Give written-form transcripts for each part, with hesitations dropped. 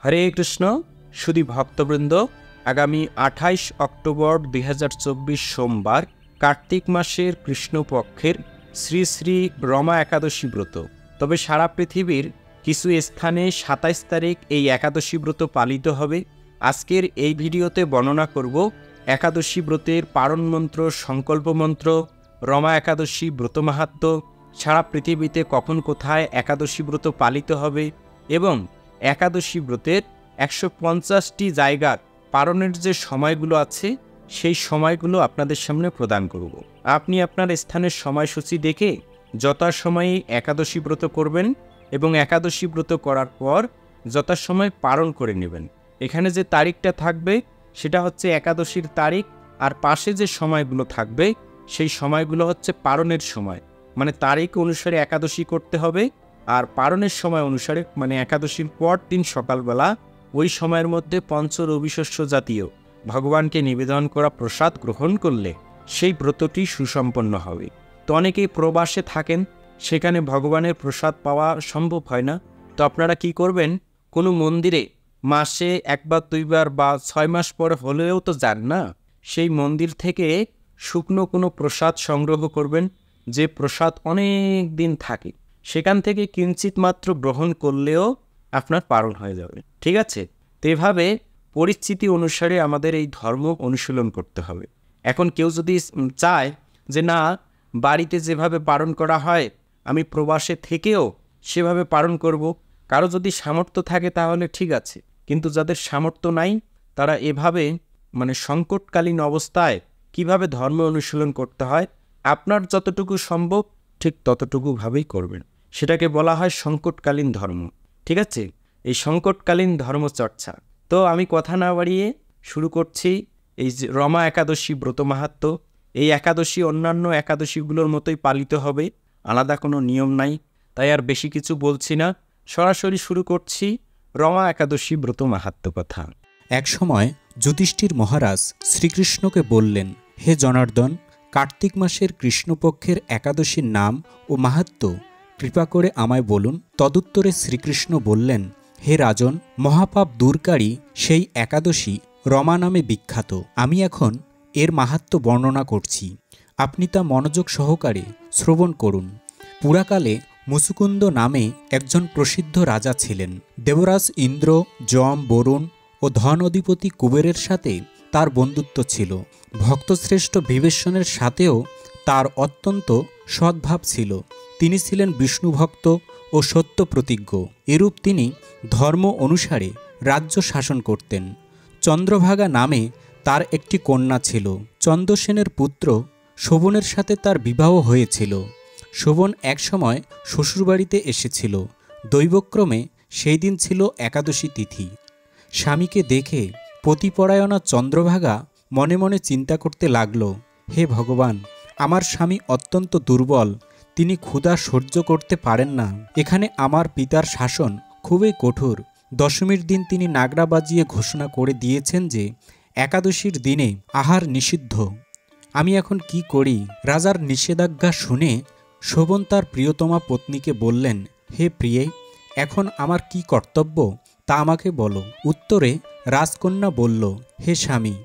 হরে কৃষ্ণ সুধী ভক্তবৃন্দ, আগামী 28 অক্টোবর 2024 সোমবার কার্তিক মাসের কৃষ্ণপক্ষের শ্রী শ্রী রমা একাদশী ব্রত। তবে সারা পৃথিবীর কিছু স্থানে 27 তারিখ এই একাদশী ব্রত পালিত হবে। আজকের এই ভিডিওতে বর্ণনা করব একাদশী ব্রতের পারণ মন্ত্র, সংকল্প মন্ত্র, রমা একাদশী ব্রত মাহাত্ম্য, সারা পৃথিবীতে কখন কোথায় একাদশী ব্রত পালিত হবে এবং একাদশী ব্রতের 150টি জায়গার পারণের যে সময়গুলো আছে সেই সময়গুলো আপনাদের সামনে প্রদান করব। আপনি আপনার স্থানের সময়সূচি দেখে যথাসময়ে একাদশী ব্রত করবেন এবং একাদশী ব্রত করার পর যথাসময় পালন করে নেবেন। এখানে যে তারিখটা থাকবে সেটা হচ্ছে একাদশীর তারিখ, আর পাশে যে সময়গুলো থাকবে সেই সময়গুলো হচ্ছে পালনের সময়, মানে তারিখ অনুসারে একাদশী করতে হবে। আর পালনের সময় অনুসারে মানে একাদশীর পর দিন সকালবেলা ওই সময়ের মধ্যে পঞ্চ রবিশস্য জাতীয় ভগবানকে নিবেদন করা প্রসাদ গ্রহণ করলে সেই ব্রতটি সুসম্পন্ন হবে। তো অনেকেই প্রবাসে থাকেন, সেখানে ভগবানের প্রসাদ পাওয়া সম্ভব হয় না। তো আপনারা কি করবেন, কোনো মন্দিরে মাসে একবার দুইবার বা 6 মাস পরে হলেও তো যান না, সেই মন্দির থেকে শুকনো কোনো প্রসাদ সংগ্রহ করবেন, যে প্রসাদ অনেক দিন থাকে, সেখান থেকে কিঞ্চিত মাত্র গ্রহণ করলেও আপনার পালন হয়ে যাবে। ঠিক আছে? তো এভাবে পরিস্থিতি অনুসারে আমাদের এই ধর্ম অনুশীলন করতে হবে। এখন কেউ যদি চায় যে না, বাড়িতে যেভাবে পালন করা হয় আমি প্রবাসে থেকেও সেভাবে পালন করব, কারো যদি সামর্থ্য থাকে তাহলে ঠিক আছে, কিন্তু যাদের সামর্থ্য নাই তারা এভাবে মানে সংকটকালীন অবস্থায় কিভাবে ধর্ম অনুশীলন করতে হয় আপনার যতটুকু সম্ভব ঠিক ততটুকুভাবেই করবেন। সেটাকে বলা হয় সংকটকালীন ধর্ম। ঠিক আছে? এই সংকটকালীন ধর্মচর্চা। তো আমি কথা না বাড়িয়ে শুরু করছি এই যে রমা একাদশী ব্রত মাহাত্ম্য। এই একাদশী অন্যান্য একাদশীগুলোর মতোই পালিত হবে, আলাদা কোনো নিয়ম নাই, তাই আর বেশি কিছু বলছি না, সরাসরি শুরু করছি রমা একাদশী ব্রত মাহাত্ম্য কথা। এক সময় যুধিষ্ঠির মহারাজ শ্রীকৃষ্ণকে বললেন, হে জনার্দন, কার্তিক মাসের কৃষ্ণপক্ষের একাদশীর নাম ও মাহাত্ম্য কৃপা করে আমায় বলুন। তদুত্তরে শ্রীকৃষ্ণ বললেন, হে রাজন, মহাপাপ দূরকারী সেই একাদশী রমা নামে বিখ্যাত। আমি এখন এর মাহাত্ম্য বর্ণনা করছি, আপনি তা মনোযোগ সহকারে শ্রবণ করুন। পুরাকালে মুচুকুন্দ নামে একজন প্রসিদ্ধ রাজা ছিলেন। দেবরাজ ইন্দ্র, যম, বরুণ ও ধন অধিপতি কুবেরের সাথে তার বন্ধুত্ব ছিল। ভক্তশ্রেষ্ঠ বিবেচনের সাথেও তার অত্যন্ত সদ্ভাব ছিল। তিনি ছিলেন বিষ্ণুভক্ত ও সত্য প্রতিজ্ঞ। এরূপ তিনি ধর্ম অনুসারে রাজ্য শাসন করতেন। চন্দ্রভাগা নামে তার একটি কন্যা ছিল। চন্দ্রসেনের পুত্র শোভনের সাথে তার বিবাহ হয়েছিল। শোভন একসময় শ্বশুরবাড়িতে এসেছিল। দৈবক্রমে সেই দিন ছিল একাদশী তিথি। স্বামীকে দেখে পতিপরায়ণা চন্দ্রভাগা মনে মনে চিন্তা করতে লাগল, হে ভগবান, আমার স্বামী অত্যন্ত দুর্বল, তিনি ক্ষুধা সহ্য করতে পারেন না। এখানে আমার পিতার শাসন খুবই কঠোর। দশমীর দিন তিনি নাগরা বাজিয়ে ঘোষণা করে দিয়েছেন যে একাদশীর দিনে আহার নিষিদ্ধ। আমি এখন কি করি? রাজার নিষেধাজ্ঞা শুনে শোভন তার প্রিয়তমা পত্নীকে বললেন, হে প্রিয়ে, এখন আমার কি কর্তব্য তা আমাকে বলো। উত্তরে রাজকন্যা বলল, হে স্বামী,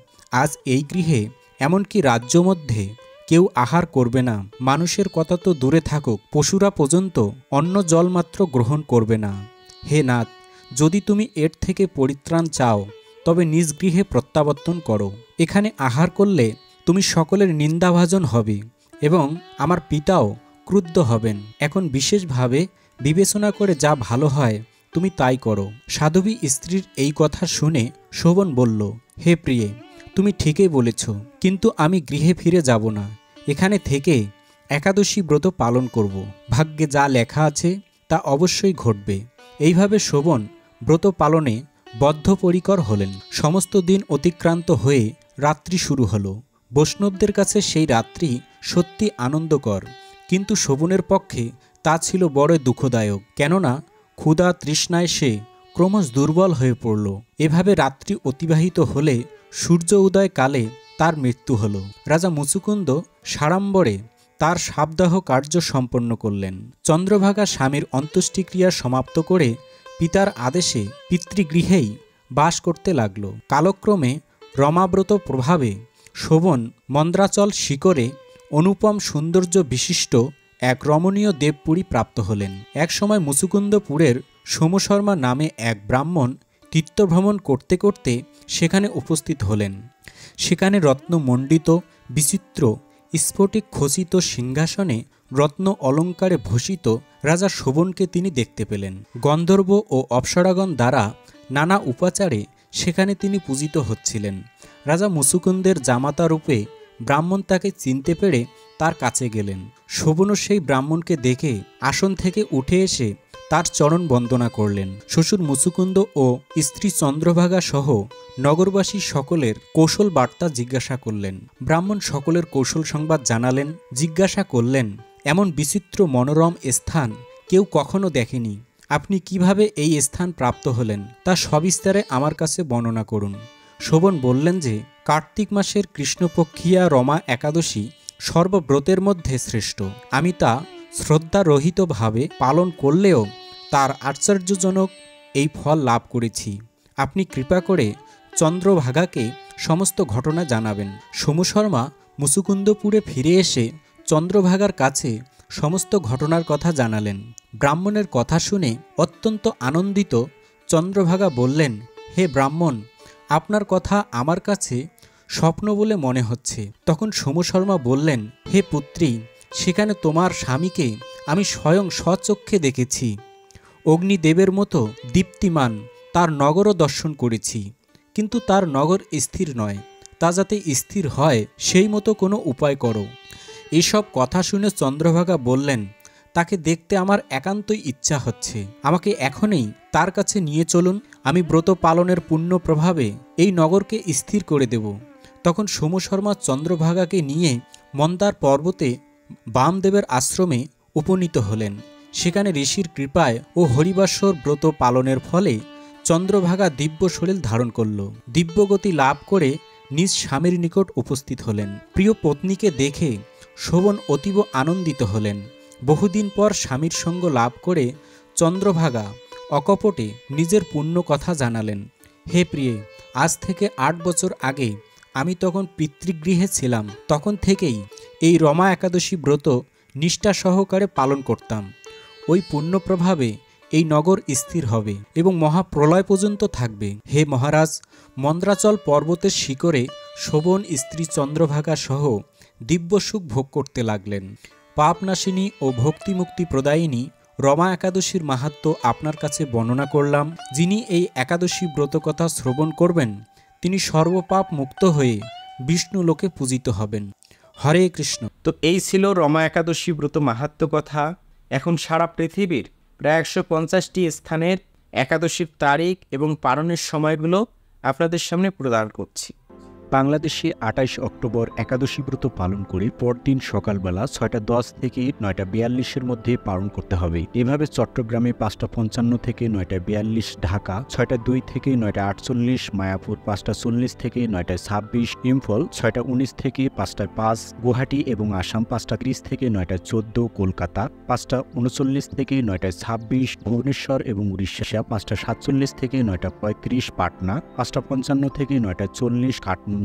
আজ এই গৃহে এমনকি রাজ্য মধ্যে কেউ আহার করবে না। মানুষের কথা তো দূরে থাকুক, পশুরা পর্যন্ত অন্ন জল মাত্র গ্রহণ করবে না। হে নাথ, যদি তুমি এর থেকে পরিত্রাণ চাও তবে নিজ গৃহে প্রত্যাবর্তন করো। এখানে আহার করলে তুমি সকলের নিন্দাভাজন হবে এবং আমার পিতাও ক্রুদ্ধ হবেন। এখন বিশেষভাবে বিবেচনা করে যা ভালো হয় তুমি তাই করো। সাধবী স্ত্রীর এই কথা শুনে শোভন বলল, হে প্রিয়ে, তুমি ঠিকই বলেছ, কিন্তু আমি গৃহে ফিরে যাব না। এখানে থেকে একাদশী ব্রত পালন করব। ভাগ্যে যা লেখা আছে তা অবশ্যই ঘটবে। এইভাবে শোভন ব্রত পালনে বদ্ধপরিকর হলেন। সমস্ত দিন অতিক্রান্ত হয়ে রাত্রি শুরু হলো। বৈষ্ণবদের কাছে সেই রাত্রি সত্যি আনন্দকর, কিন্তু শোভনের পক্ষে তা ছিল বড় দুঃখদায়ক। কেননা ক্ষুধা তৃষ্ণায় সে ক্রমশ দুর্বল হয়ে পড়ল। এভাবে রাত্রি অতিবাহিত হলে সূর্য উদয় কালে তার মৃত্যু হল। রাজা মুচুকুন্দ সাড়ম্বরে তার শাবদাহ কার্য সম্পন্ন করলেন। চন্দ্রভাগা স্বামীর অন্ত্যেষ্টিক্রিয়া সমাপ্ত করে পিতার আদেশে পিতৃগৃহেই বাস করতে লাগল। কালক্রমে রমাব্রত প্রভাবে শোভন মন্দ্রাচল শিকরে অনুপম সৌন্দর্য বিশিষ্ট এক রমণীয় দেবপুরী প্রাপ্ত হলেন। একসময় মুচুকুন্দপুরের সোমশর্মা নামে এক ব্রাহ্মণ তীর্থভ্রমণ করতে করতে সেখানে উপস্থিত হলেন। সেখানে রত্নমণ্ডিত বিচিত্র স্ফটিক খচিত সিংহাসনে রত্ন অলঙ্কারে ভূষিত রাজা শোভনকে তিনি দেখতে পেলেন। গন্ধর্ব ও অপ্সরাগণ দ্বারা নানা উপাচারে সেখানে তিনি পূজিত হচ্ছিলেন। রাজা মুচুকুন্দের জামাতা রূপে ব্রাহ্মণ তাকে চিনতে পেরে তার কাছে গেলেন। শোভনও সেই ব্রাহ্মণকে দেখে আসন থেকে উঠে এসে তার চরণ বন্দনা করলেন। শ্বশুর মুচুকুন্দ ও স্ত্রী চন্দ্রভাগা সহ নগরবাসী সকলের কৌশল বার্তা জিজ্ঞাসা করলেন। ব্রাহ্মণ সকলের কৌশল সংবাদ জানালেন। জিজ্ঞাসা করলেন, এমন বিচিত্র মনোরম স্থান কেউ কখনো দেখেনি, আপনি কিভাবে এই স্থান প্রাপ্ত হলেন তা সবিস্তারে আমার কাছে বর্ণনা করুন। শোভন বললেন যে কার্তিক মাসের কৃষ্ণপক্ষিয়া রমা একাদশী সর্বব্রতের মধ্যে শ্রেষ্ঠ। আমি তা শ্রদ্ধারহিতভাবে পালন করলেও তার আশ্চর্যজনক এই ফল লাভ করেছি। আপনি কৃপা করে চন্দ্রভাগাকে সমস্ত ঘটনা জানাবেন। সোমশর্মা মুচুকুন্দপুরে ফিরে এসে চন্দ্রভাগার কাছে সমস্ত ঘটনার কথা জানালেন। ব্রাহ্মণের কথা শুনে অত্যন্ত আনন্দিত চন্দ্রভাগা বললেন, হে ব্রাহ্মণ, আপনার কথা আমার কাছে স্বপ্ন বলে মনে হচ্ছে। তখন সোমশর্মা বললেন, হে পুত্রী, সেখানে তোমার স্বামীকে আমি স্বয়ং স্বচক্ষে দেখেছি। অগ্নিদেবের মতো দীপ্তিমান তার নগরও দর্শন করেছি, কিন্তু তার নগর স্থির নয়। তা যাতে স্থির হয় সেই মতো কোনো উপায় করো। এসব কথা শুনে চন্দ্রভাগা বললেন, তাকে দেখতে আমার একান্তই ইচ্ছা হচ্ছে। আমাকে এখনই তার কাছে নিয়ে চলুন। আমি ব্রত পালনের পুণ্য প্রভাবে এই নগরকে স্থির করে দেব। তখন সোমশর্মা চন্দ্রভাগাকে নিয়ে মন্দার পর্বতে বামদেবের আশ্রমে উপনীত হলেন। সেখানে ঋষির কৃপায় ও হরিবাসর ব্রত পালনের ফলে চন্দ্রভাগা দিব্য শরীর ধারণ করল। দিব্যগতি লাভ করে নিজ স্বামীর নিকট উপস্থিত হলেন। প্রিয় পত্নীকে দেখে শোভন অতীব আনন্দিত হলেন। বহুদিন পর স্বামীর সঙ্গ লাভ করে চন্দ্রভাগা অকপটে নিজের পুণ্য কথা জানালেন। হে প্রিয়ে, আজ থেকে 8 বছর আগে আমি তখন পিতৃগৃহে ছিলাম। তখন থেকেই এই রমা একাদশী ব্রত নিষ্ঠা সহকারে পালন করতাম। ওই পুণ্য প্রভাবে এই নগর স্থির হবে এবং মহাপ্রলয় পর্যন্ত থাকবে। হে মহারাজ, মন্দ্রাচল পর্বতের শিখরে শোভন স্ত্রী চন্দ্রভাগা সহ দিব্য সুখ ভোগ করতে লাগলেন। পাপনাশিনী ও ভক্তিমুক্তি প্রদায়িনী রমা একাদশীর মাহাত্ম্য আপনার কাছে বর্ণনা করলাম। যিনি এই একাদশী ব্রতকথা শ্রবণ করবেন তিনি সর্বপাপ মুক্ত হয়ে বিষ্ণু লোকে পূজিত হবেন। হরে কৃষ্ণ। তো এই ছিল রমা একাদশী ব্রত মাহাত্ম্য কথা। এখন সারা পৃথিবীর প্রায় 150টি স্থানের একাদশীর তারিখ এবং পালনের সময়গুলো আপনাদের সামনে প্রদান করছি। বাংলাদেশে 28 অক্টোবর একাদশী ব্রত পালন করে পরদিন সকালবেলা 6:10 থেকে 9:42 মধ্যে পালন করতে হবে। এভাবে চট্টগ্রামে 5:55 থেকে 9:42, ঢাকা 6:02 থেকে 9:48, মায়াপুর 5:40 থেকে 9:26, ইম্ফল 6:19 থেকে 5:05, গুয়াহাটি এবং আসাম 5:30 থেকে 9:14, কলকাতা 5:39 থেকে 9:26, ভুবনেশ্বর এবং উড়িষ্যা 5:47 থেকে 9:35, পাটনা 5:55 থেকে 9:40, কাঠমান্ডু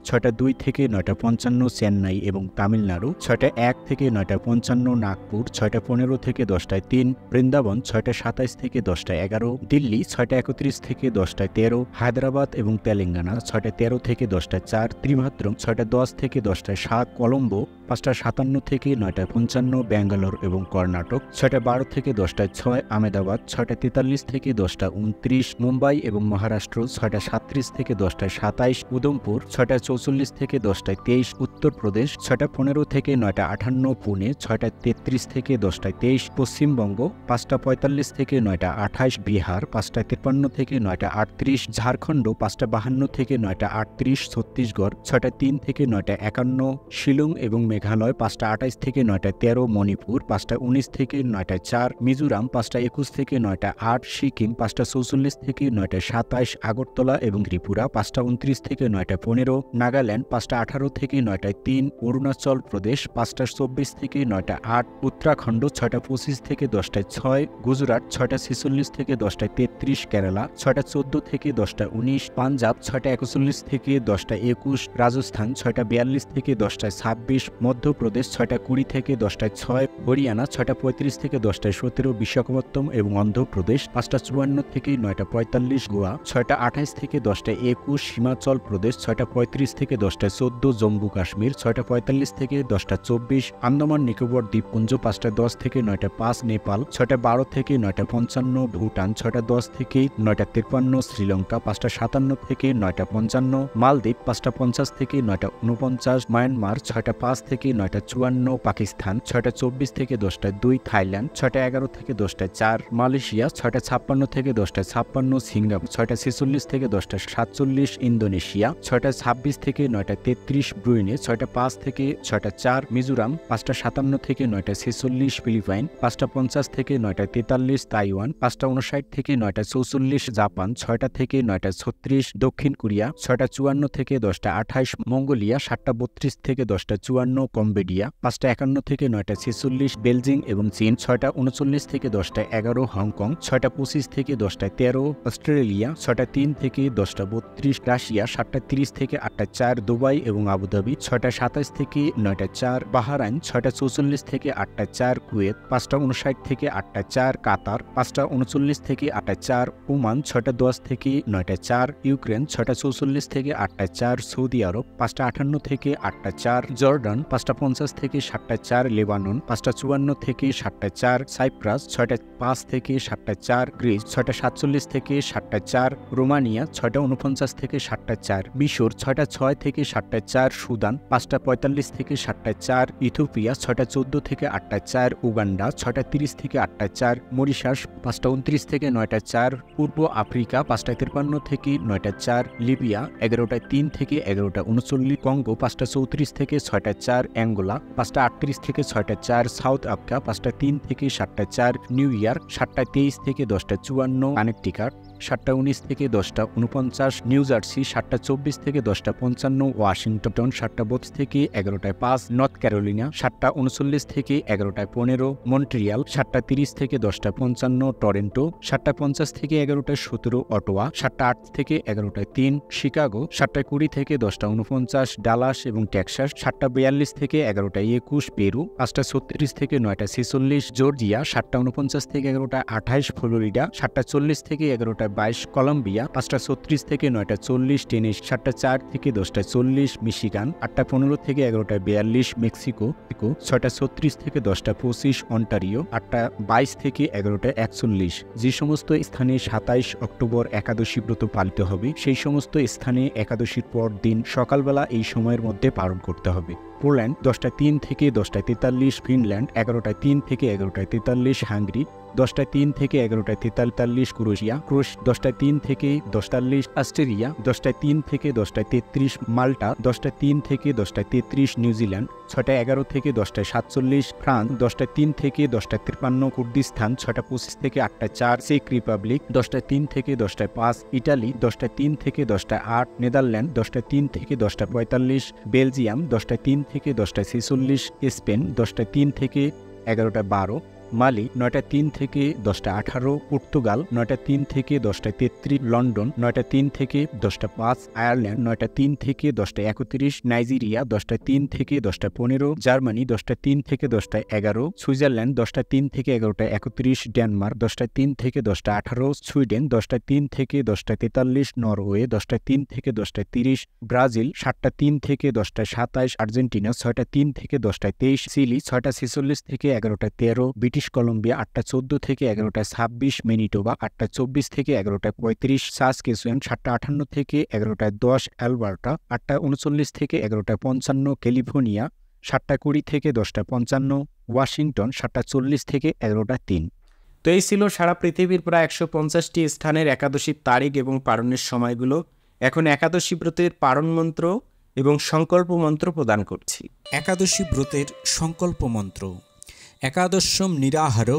6:02 থেকে 9:55, চেন্নাই এবং তামিলনাড়ু 6:01 থেকে 9:55, নাগপুর 6:15 থেকে 10:03, বৃন্দাবন 6:27 থেকে 10:11, দিল্লি 6:31 থেকে 10:13, হায়দ্রাবাদ এবং তেলেঙ্গানা 6:13 থেকে 10:04, ত্রিমাত্রম 6:10 থেকে 10:07, কলম্বো 5:57 থেকে 9:55, ব্যাঙ্গালোর এবং কর্ণাটক 6:12 থেকে 10:06, আহমেদাবাদ 6:43 থেকে 10:29, মুম্বাই এবং মহারাষ্ট্র 6:37 থেকে 10:27, উদমপুর 6:44 থেকে 10:23, উত্তরপ্রদেশ 6:15 থেকে 9:58, পুনে 6:33 থেকে 10:23, পশ্চিমবঙ্গ 5:45 থেকে 9:28, বিহার 5:53 থেকে 9:38, ঝাড়খণ্ড 5:52 থেকে 9:38, ছত্তিশগড় 6:03 থেকে 9:51, শিলং এবং মেঘালয় 5:28 থেকে 9:13, মণিপুর 5:19 থেকে 9:04, মিজোরাম 5:21 থেকে 9:08, সিকিম 5:44 থেকে 9:27, আগরতলা এবং ত্রিপুরা 5:29 থেকে 9:15, 15, নাগাল্যান্ড 5টা 18 থেকে 9টায় 3, অরুণাচল প্রদেশ 5টা 24 থেকে 9টা 8, উত্তরাখণ্ড 6টা 25 থেকে 10টায় 6, গুজরাট 6টা 46 থেকে 10টায় 33, কেরালা 6টা 14 থেকে 10টায় 19, পাঞ্জাব 6টা 41 থেকে 10টায় 21, রাজস্থান 6টা 42 থেকে 10টায় 26, মধ্যপ্রদেশ 6টা 20 থেকে 10টায় 6, হরিয়ানা 6টা 35 থেকে 10টায় 17, বিশাখাপত্তনম এবং অন্ধ্রপ্রদেশ 5টা 54 থেকে 9টা 45, গোয়া 6টা 28 থেকে 10টায় 21, হিমাচল প্রদেশ 6টা 35 থেকে 10টায় 14, জম্মু কাশ্মীর 6টা 45 থেকে 10টা 24, আন্দামান নিকোবর দ্বীপপুঞ্জ 5টা 10 থেকে 9টা 5, নেপাল 6টা 12 থেকে 9টা 55, ভুটান 6টা 10 থেকে 9টা 53, শ্রীলঙ্কা 5টা 57 থেকে 9টা 55, মালদ্বীপ 5টা 50 থেকে 9টা 49, মায়ানমার 6টা 5 থেকে 9টা 54, পাকিস্তান 6টা 24 থেকে 10টা 2, থাইল্যান্ড 6টা 11 থেকে 10টা 4, মালয়েশিয়া 6টা 56 থেকে 10টা 56, সিঙ্গাপুর 6টা 46 থেকে 10টা 47, ইন্দোনেশিয়া 6টা 26 থেকে 9টা 33, ব্রুনেই 6টা 5 থেকে 6টা 4, মিজোরাম 5টা 57 থেকে 9টা 46, ফিলিপাইন 5টা 50 থেকে 9টা 43, তাইওয়ান 5টা 59 থেকে 9টা 44, জাপান 6টা থেকে 9টা 36, দক্ষিণ কোরিয়া 6টা 54 থেকে 10টা 28, মঙ্গোলিয়া 7টা 32 থেকে 10টা 54, কম্বোডিয়া 5টা 51 থেকে 9টা 46, বেলজিং এবং চীন 6টা 39 থেকে 10টা 11, হংকং 6টা 25 থেকে 10টা 13, অস্ট্রেলিয়া 6টা 3 থেকে 10টা 32, রাশিয়া 7টা 30 থেকে 8টা 4, দুবাই এবং আবুধাবি 6টা 27 থেকে 9টা 4, বাহরাইন 6টা 44 থেকে 8টা 4, কুয়েত 5টা 59 থেকে 8টা 4, কাতার 5টা 39 থেকে 8টা 4, ওমান 6টা 10 থেকে 9টা 4, ইউক্রেন 6টা 44 থেকে 8টা 4, সৌদি আরব 5টা 58 থেকে 8টা 4, জর্ডান 5টা 50 থেকে 7টা 4, লেবানন 5টা 54 থেকে 7টা 4, সাইপ্রাস 6টা 5 থেকে 7টা 4, গ্রিস 6টা 47 থেকে 7টা 4, রোমানিয়া 6টা 49 থেকে 7টা 4, মিশর 6টা 6 থেকে 7টা 4, সুদান 5টা 45 থেকে 7টা 4, ইথিওপিয়া 6টা 14 থেকে 8টা 4, উগান্ডা 6টা 30 থেকে 8টা 4, মরিশাস 5টা 29 থেকে 9টা 4, পূর্ব আফ্রিকা 5টা 53 থেকে 9টা 4, লিবিয়া 11টা 3 থেকে 11টা 39, কঙ্গো 5টা 34 থেকে 6টা 4, অ্যাঙ্গোলা 5টা 38 থেকে 6টা 4, সাউথ আফ্রিকা 5টা 3 থেকে 7টা 4, নিউ ইয়র্ক 7টা 23 থেকে 10টা 54, কানেকটিকাট 7টা 19 থেকে 10টা 49, নিউ জার্সি 7টা 24 থেকে 10টা 55, ওয়াশিংটন 7টা 32 থেকে 11টায় 5, নর্থ ক্যারোলিনা 7টা 39 থেকে 11টায় 15, মন্ট্রিয়াল 7টা 30 থেকে 10টা 55, টরেন্টো 7টা 50 থেকে 11টায় 17, অটোয়া 7টা 8 থেকে 11টায় 3, শিকাগো 7টা 20 থেকে 10টা 49, ডালাস এবং টেক্সাস 7টা 42 থেকে 11টায় 21, পেরু 5টা 36 থেকে 9টা 46, জর্জিয়া 7টা 49 থেকে 11টা 28, ফ্লোরিডা 7টা 40 থেকে 11টায় 22, কলম্বিয়া 5টা 36 থেকে 9টা 40, টেনেস 7টা 4 থেকে 10টা 40, মিশিগান 8টা 15 থেকে 11টায় 42, মেক্সিকো 6টা 36 থেকে 10টা 25, অন্টারিও 8টা 22 থেকে 11টায় 41। যে সমস্ত স্থানে 27 অক্টোবর একাদশী ব্রত পালিত হবে সেই সমস্ত স্থানে একাদশীর পর দিন সকালবেলা এই সময়ের মধ্যে পালন করতে হবে। পোল্যান্ড 10টা 3 থেকে 10টা 43, ফিনল্যান্ড 11টা 3 থেকে 11টা 43, হাঙ্গেরি 10টা 3 থেকে 11টা 43, ক্রোয়েশিয়া 10টা 3 থেকে 10:40, অস্ট্রেলিয়া 10টা 3 থেকে 10টা 33, মাল্টা 10টা 3 থেকে 10টা 33, নিউজিল্যান্ড 6টা 11 থেকে 10টা 47, ফ্রান্স 10টা 3 থেকে 10টা 53, কুর্দিস্তান 6টা 25 থেকে 8টা 4, চেক রিপাবলিক 10টা 3 থেকে 10টা 5, ইটালি 10টা 3 থেকে 10টা 8, নেদারল্যান্ড 10টা 3 থেকে 10টা 45, বেলজিয়াম 10টা 3 থেকে 10টা 46, স্পেন 10টা 3 থেকে 11টা 12, মালি 9টা 3 থেকে 10টা 18, পর্তুগাল 9টা 3 থেকে 10টা 33, লন্ডন 9টা 3 থেকে 10টা 5, আয়ারল্যান্ড 9টা 3 থেকে 10টা 31, নাইজেরিয়া 10টা 3 থেকে 10টা 15, জার্মানি 10টা 3 থেকে 10টা 11, সুইজারল্যান্ড 10টা 3 থেকে 11টা 31, ডেনমার্ক 10টা 3 থেকে 10টা 18, সুইডেন 10টা 3 থেকে 10টা 43, নরওয়ে 10টা 3 থেকে 10টা 30, ব্রাজিল 7টা 3 থেকে 10টা 27, আর্জেন্টিনা 6টা 3 থেকে 10টা 23, চিলি 6টা 46 থেকে 11টা 13, ব্রিটিশ কলম্বিয়া 8টা 14 থেকে 11টা 26, ম্যানিটোবা 8টা 24 থেকে 11টা 35, সাসকেচুয়ান 7টা 58 থেকে 11টা 10, অ্যালবার্টা 8টা 39 থেকে 11টা 55, ক্যালিফোর্নিয়া 7টা 20 থেকে 10টা 55, ওয়াশিংটন 7টা 40 থেকে 11টা 3। তো এই ছিল সারা পৃথিবীর প্রায় 150টি স্থানের একাদশীর তারিখ এবং পালনের সময়গুলো। এখন একাদশী ব্রতের পালন মন্ত্র এবং সংকল্প মন্ত্র প্রদান করছি। একাদশী ব্রতের সংকল্প মন্ত্র। একাদশম নিরাহার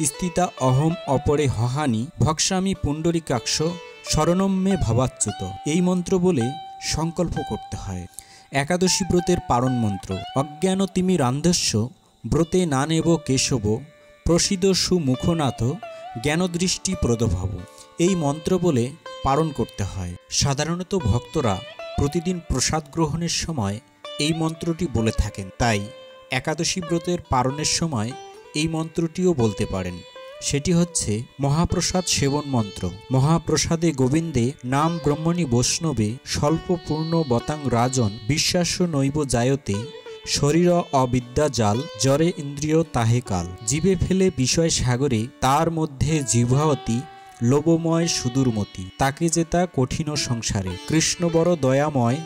স্থিতা অহম অপরে হহানি ভক্সামি পুণ্ডরিকাক্ষ শরণম মে ভবাচ্যুত। এই মন্ত্র বলে সংকল্প করতে হয়। একাদশী ব্রতের পারণ মন্ত্র। অজ্ঞান তিমি রান্ধস্য ব্রতে না নেব কেশব প্রসিদ সুমুখনাথ জ্ঞানদৃষ্টি প্রদভব। এই মন্ত্র বলে পারণ করতে হয়। সাধারণত ভক্তরা প্রতিদিন প্রসাদ গ্রহণের সময় এই মন্ত্রটি বলে থাকেন, তাই একাদশী ব্রতের পারণের সময় এই মন্ত্রটিও বলতে পারেন। সেটি হচ্ছে মহাপ্রসাদ সেবন মন্ত্র। মহাপ্রসাদে গোবিন্দে নাম ব্রহ্মণী বৈষ্ণবে স্বল্প পূর্ণ বতাং রাজন বিশ্বাস্য নৈব জায়তে শরীর অবিদ্যা জাল জরে ইন্দ্রিয় তাহে কাল। জীবে ফেলে বিষয় সাগরে তার মধ্যে জিহ্বাবতী লোভময় সুদূরমতি তাকে জেতা কঠিন সংসারে কৃষ্ণ বড় দয়াময়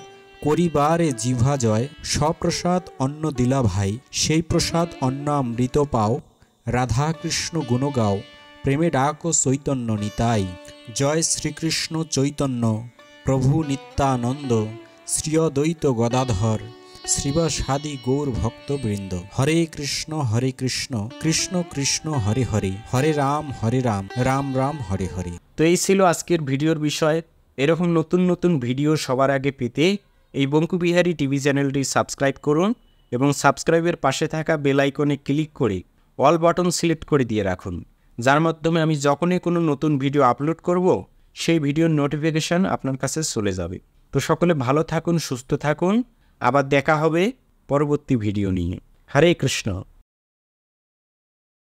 করিবারে জিহ্বা জয় সপ্রসাদ অন্ন দিলা ভাই সেই প্রসাদ অন্ন অমৃত পাও রাধা কৃষ্ণ গুণ গাও প্রেমে ডাক ও চৈতন্য নিতাই। জয় শ্রীকৃষ্ণ চৈতন্য প্রভু নিত্যানন্দ শ্রী অদ্বৈত গদাধর শ্রীবাসাদি গৌর ভক্তবৃন্দ। হরে কৃষ্ণ কৃষ্ণ কৃষ্ণ হরে হরে হরে রাম রাম রাম হরে হরে। তো এই ছিল আজকের ভিডিওর বিষয়। এরকম নতুন নতুন ভিডিও সবার আগে পেতে এই বঙ্কুবিহারী টিভি চ্যানেলটি সাবস্ক্রাইব করুন এবং সাবস্ক্রাইবের পাশে থাকা বেল আইকনে ক্লিক করে অল বাটন সিলেক্ট করে দিয়ে রাখুন, যার মাধ্যমে আমি যখনই কোনো নতুন ভিডিও আপলোড করব সেই ভিডিওর নোটিফিকেশান আপনার কাছে চলে যাবে। তো সকলে ভালো থাকুন, সুস্থ থাকুন, আবার দেখা হবে পরবর্তী ভিডিও নিয়ে। হরে কৃষ্ণ।